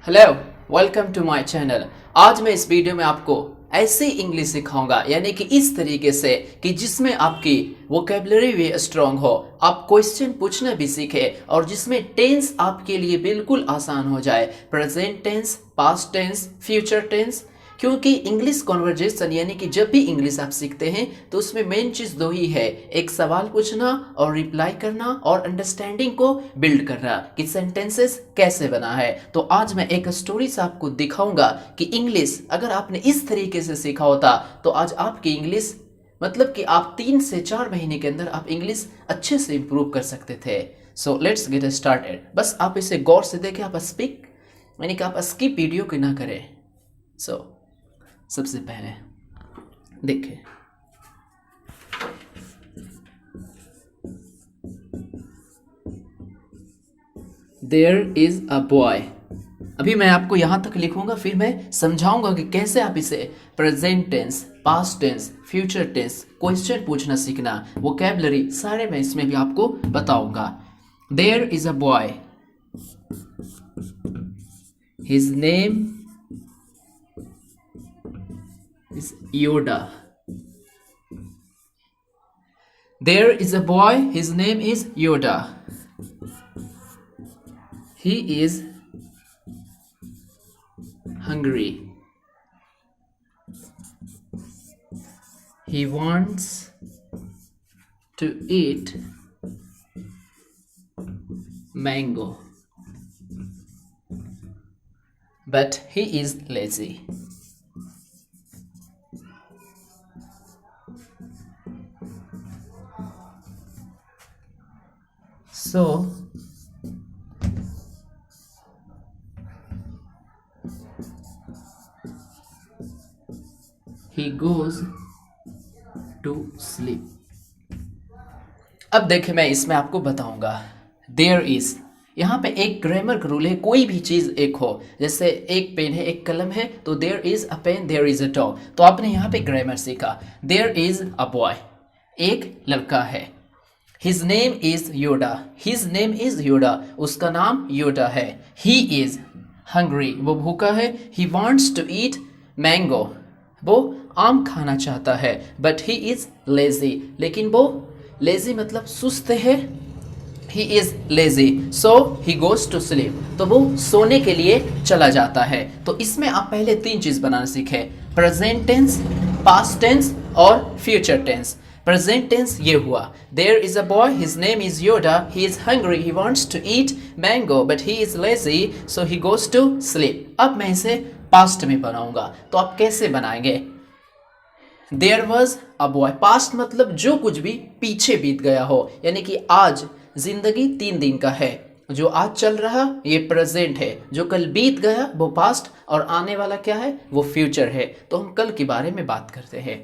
Hello, welcome to my channel. आज मैं इस वीडियो में आपको ऐसी इंग्लिश सिखाऊंगा, यानी कि इस तरीके से कि जिसमें आपकी वोकेबलरी भी स्ट्रांग हो, आप क्वेश्चन पूछना भी सीखे और जिसमें टेंस आपके लिए बिल्कुल आसान हो जाए। Present tense, past tense, future tense. क्योंकि इंग्लिश कॉन्वर्जेशन यानी कि जब भी इंग्लिश आप सीखते हैं तो उसमें मेन चीज़ दो ही है, एक सवाल पूछना और रिप्लाई करना और अंडरस्टैंडिंग को बिल्ड करना कि सेंटेंसेस कैसे बना है। तो आज मैं एक स्टोरी से आपको दिखाऊंगा कि इंग्लिश अगर आपने इस तरीके से सीखा होता तो आज आपकी इंग्लिश मतलब कि आप 3 से 4 महीने के अंदर आप इंग्लिश अच्छे से इंप्रूव कर सकते थे। So let's get started. बस आप इसे गौर से देखें, आप स्पीक यानी कि आप स्किप वीडियो को ना करें। सबसे पहले देखें, देयर इज अ बॉय। अभी मैं आपको यहां तक लिखूंगा, फिर मैं समझाऊंगा कि कैसे आप इसे present tense, past tense, future tense, question पूछना सीखना, वोकैबुलरी सारे मैं इसमें भी आपको बताऊंगा। There is a boy, his name is Yoda. There is a boy, his name is Yoda. He is hungry. He wants to eat mango. But he is lazy. So he goes to sleep. अब देखिए, मैं इसमें आपको बताऊंगा। There is, यहाँ पे एक grammar का रूल है, कोई भी चीज एक हो, जैसे एक पेन है, एक कलम है, तो there is a pen, there is a dog. तो आपने यहाँ पे ग्रामर सीखा। देयर इज अ बॉय, एक लड़का है। His name is योडा, his name is योडा, उसका नाम योडा है। ही इज हंग्री, वो भूखा है। He wants to eat mango, वो आम खाना चाहता है। बट ही इज लेजी, लेकिन वो लेजी मतलब सुस्त है। He is lazy, so he goes to sleep, तो वो सोने के लिए चला जाता है। तो इसमें आप पहले 3 चीज बनाना सीखे, प्रेजेंट टेंस, पास्ट टेंस और फ्यूचर टेंस। प्रेजेंट टेंस ये हुआ, there is a boy, his name is Yoda, he is hungry, he wants to eat mango, but he is lazy, so he goes to sleep. अब मैं इसे past में बनाऊंगा, तो आप कैसे बनाएंगे? There was a boy, past मतलब जो कुछ भी पीछे बीत गया हो, यानी कि आज जिंदगी 3 दिन का है, जो आज चल रहा ये प्रेजेंट है, जो कल बीत गया वो पास्ट, और आने वाला क्या है वो फ्यूचर है। तो हम कल के बारे में बात करते हैं।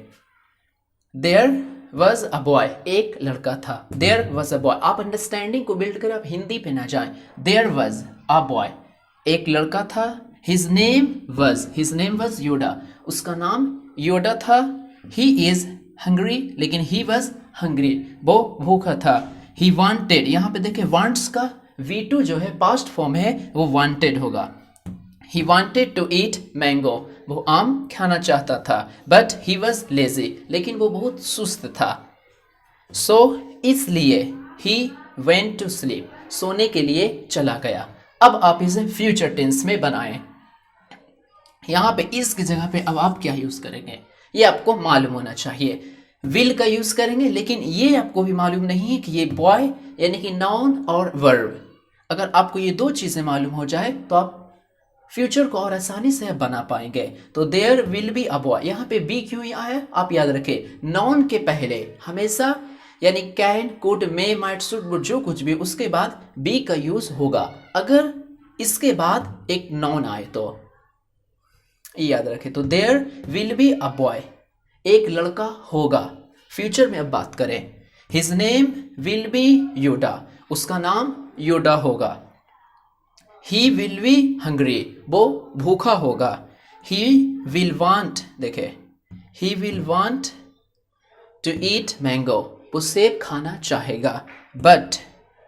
देयर वॉज अ बॉय, एक लड़का था। देयर वॉज अ बॉय, आप अंडरस्टैंडिंग को बिल्ड करें, आप हिंदी पे ना जाएं। देयर वॉज अ बॉय, एक लड़का था। हिज नेम वॉज योडा, उसका नाम योडा था। ही इज हंग्री, लेकिन ही वॉज हंग्री, वो भूखा था। ही वांटेड, यहाँ पे देखें वांट्स का V2 जो है पास्ट फॉर्म है, वो वांटेड होगा। He wanted to eat mango, वो आम खाना चाहता था। बट ही वॉज लेजी, लेकिन वो बहुत सुस्त था। सो इसलिए ही वेंट टू स्लीप, सोने के लिए चला गया। अब आप इसे फ्यूचर टेंस में बनाएं। यहाँ पे इसकी जगह पे अब आप क्या यूज करेंगे ये आपको मालूम होना चाहिए। विल का यूज करेंगे, लेकिन ये आपको भी मालूम नहीं है कि ये बॉय यानी कि नाउन और वर्ब। अगर आपको ये 2 चीजें मालूम हो जाए तो आप फ्यूचर को और आसानी से बना पाएंगे। तो there will be a boy, यहाँ पे बी क्यों आया आप याद रखें, नाउन के पहले हमेशा यानी can, could, may, might, should, जो कुछ भी उसके बाद बी का यूज होगा। अगर इसके बाद एक नाउन आए तो याद रखें। तो there will be a boy, एक लड़का होगा। फ्यूचर में अब बात करें, his name will be Yoda, उसका नाम योडा होगा। ही विल बी हंग्री, वो भूखा होगा। ही विल वांट, देखे he will want to eat mango, वो सेब खाना चाहेगा। But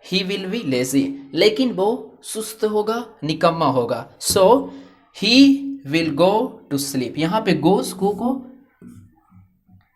he will be lazy, लेकिन वो सुस्त होगा, निकम्मा होगा। So he will go to sleep. यहाँ पे गोस को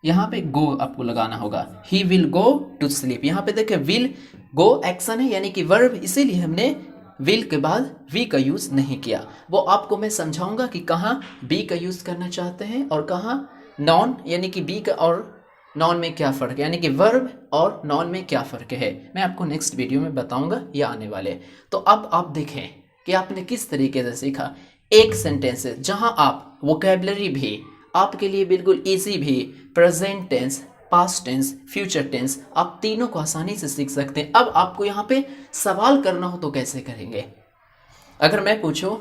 यहाँ पे गो आपको लगाना होगा। He will go to sleep. यहाँ पे देखिए विल गो एक्शन है यानी कि वर्ब, इसीलिए हमने विल के बाद वी का यूज नहीं किया। वो आपको मैं समझाऊंगा कि कहाँ बी का यूज करना चाहते हैं और कहाँ नॉन, यानी कि बी का और नॉन में क्या फ़र्क है, यानी कि वर्ब और नॉन में क्या फ़र्क है, मैं आपको नेक्स्ट वीडियो में बताऊंगा ये आने वाले। तो अब आप देखें कि आपने किस तरीके से सीखा एक सेंटेंस है जहां आप वोकेबलरी भी आपके लिए बिल्कुल इजी भी, present tense, past tense, future tense, आप तीनों को आसानी से सीख सकते हैं। अब आपको यहाँ पे सवाल करना हो तो कैसे करेंगे? अगर मैं पूछूं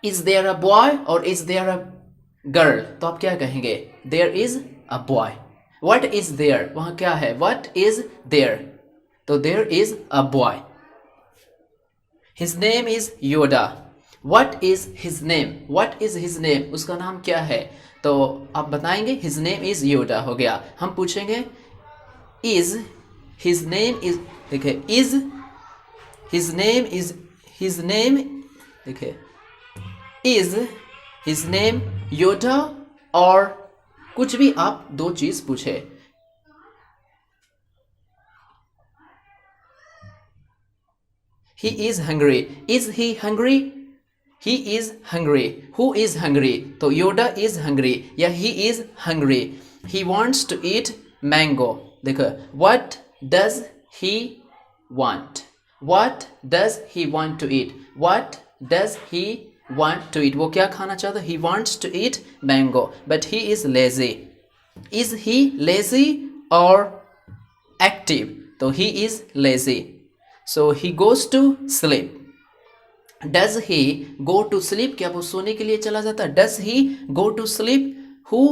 इज देयर अ बॉय और इज देयर अ गर्ल, तो आप क्या कहेंगे? There is a boy. What is there, वहां क्या है? व्हाट इज देयर, तो there is a boy. His name is Yoda. What is his name, what is his name, उसका नाम क्या है? तो आप बताएंगे हिज नेम इज योडा, हो गया। हम पूछेंगे इज हिज नेम इज, देखिए is his name is, his name, देखिए इज हिज नेम योडा, और कुछ भी आप दो चीज पूछे। He is hungry, is he hungry, he is hungry. Who is hungry, तो योडा इज हंग्री या he is hungry. He wants to eat mango, देखो what does he want, what does he want to eat, what does he want to eat, वो क्या खाना चाहता है? He wants to eat mango, but he is lazy. Is he lazy और active, तो he is lazy, so he goes to sleep. Does he go to sleep, क्या वो सोने के लिए चला जाता है? Does he go to sleep, who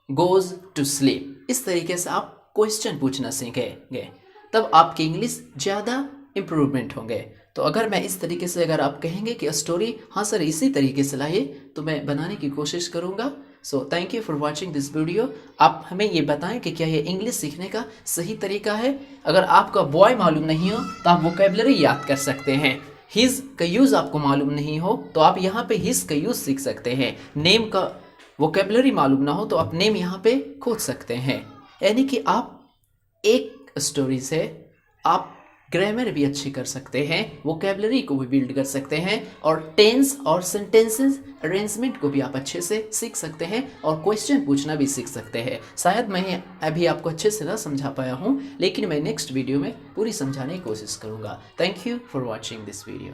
goes to sleep. इस तरीके से आप क्वेश्चन पूछना सीखेंगे, तब आपकी इंग्लिश ज़्यादा इम्प्रूवमेंट होंगे। तो अगर मैं इस तरीके से, अगर आप कहेंगे कि स्टोरी हाँ सर इसी तरीके से लाइए, तो मैं बनाने की कोशिश करूँगा। So thank you for watching this video. आप हमें ये बताएं कि क्या ये इंग्लिश सीखने का सही तरीका है। अगर आपका बॉय मालूम नहीं हो तो आप वोकेबलरी याद कर सकते हैं। हिज का यूज़ आपको मालूम नहीं हो तो आप यहाँ पे हिज का यूज़ सीख सकते हैं। नेम का वोकेबलरी मालूम ना हो तो आप नेम यहाँ पे खोज सकते हैं। यानी कि आप एक स्टोरी से आप ग्रामर भी अच्छी कर सकते हैं, वोकेबलरी को भी बिल्ड कर सकते हैं, और टेंस और सेंटेंसेस अरेंजमेंट को भी आप अच्छे से सीख सकते हैं, और क्वेश्चन पूछना भी सीख सकते हैं। शायद मैं अभी आपको अच्छे से ना समझा पाया हूँ, लेकिन मैं नेक्स्ट वीडियो में पूरी समझाने की कोशिश करूँगा। Thank you for watching this video.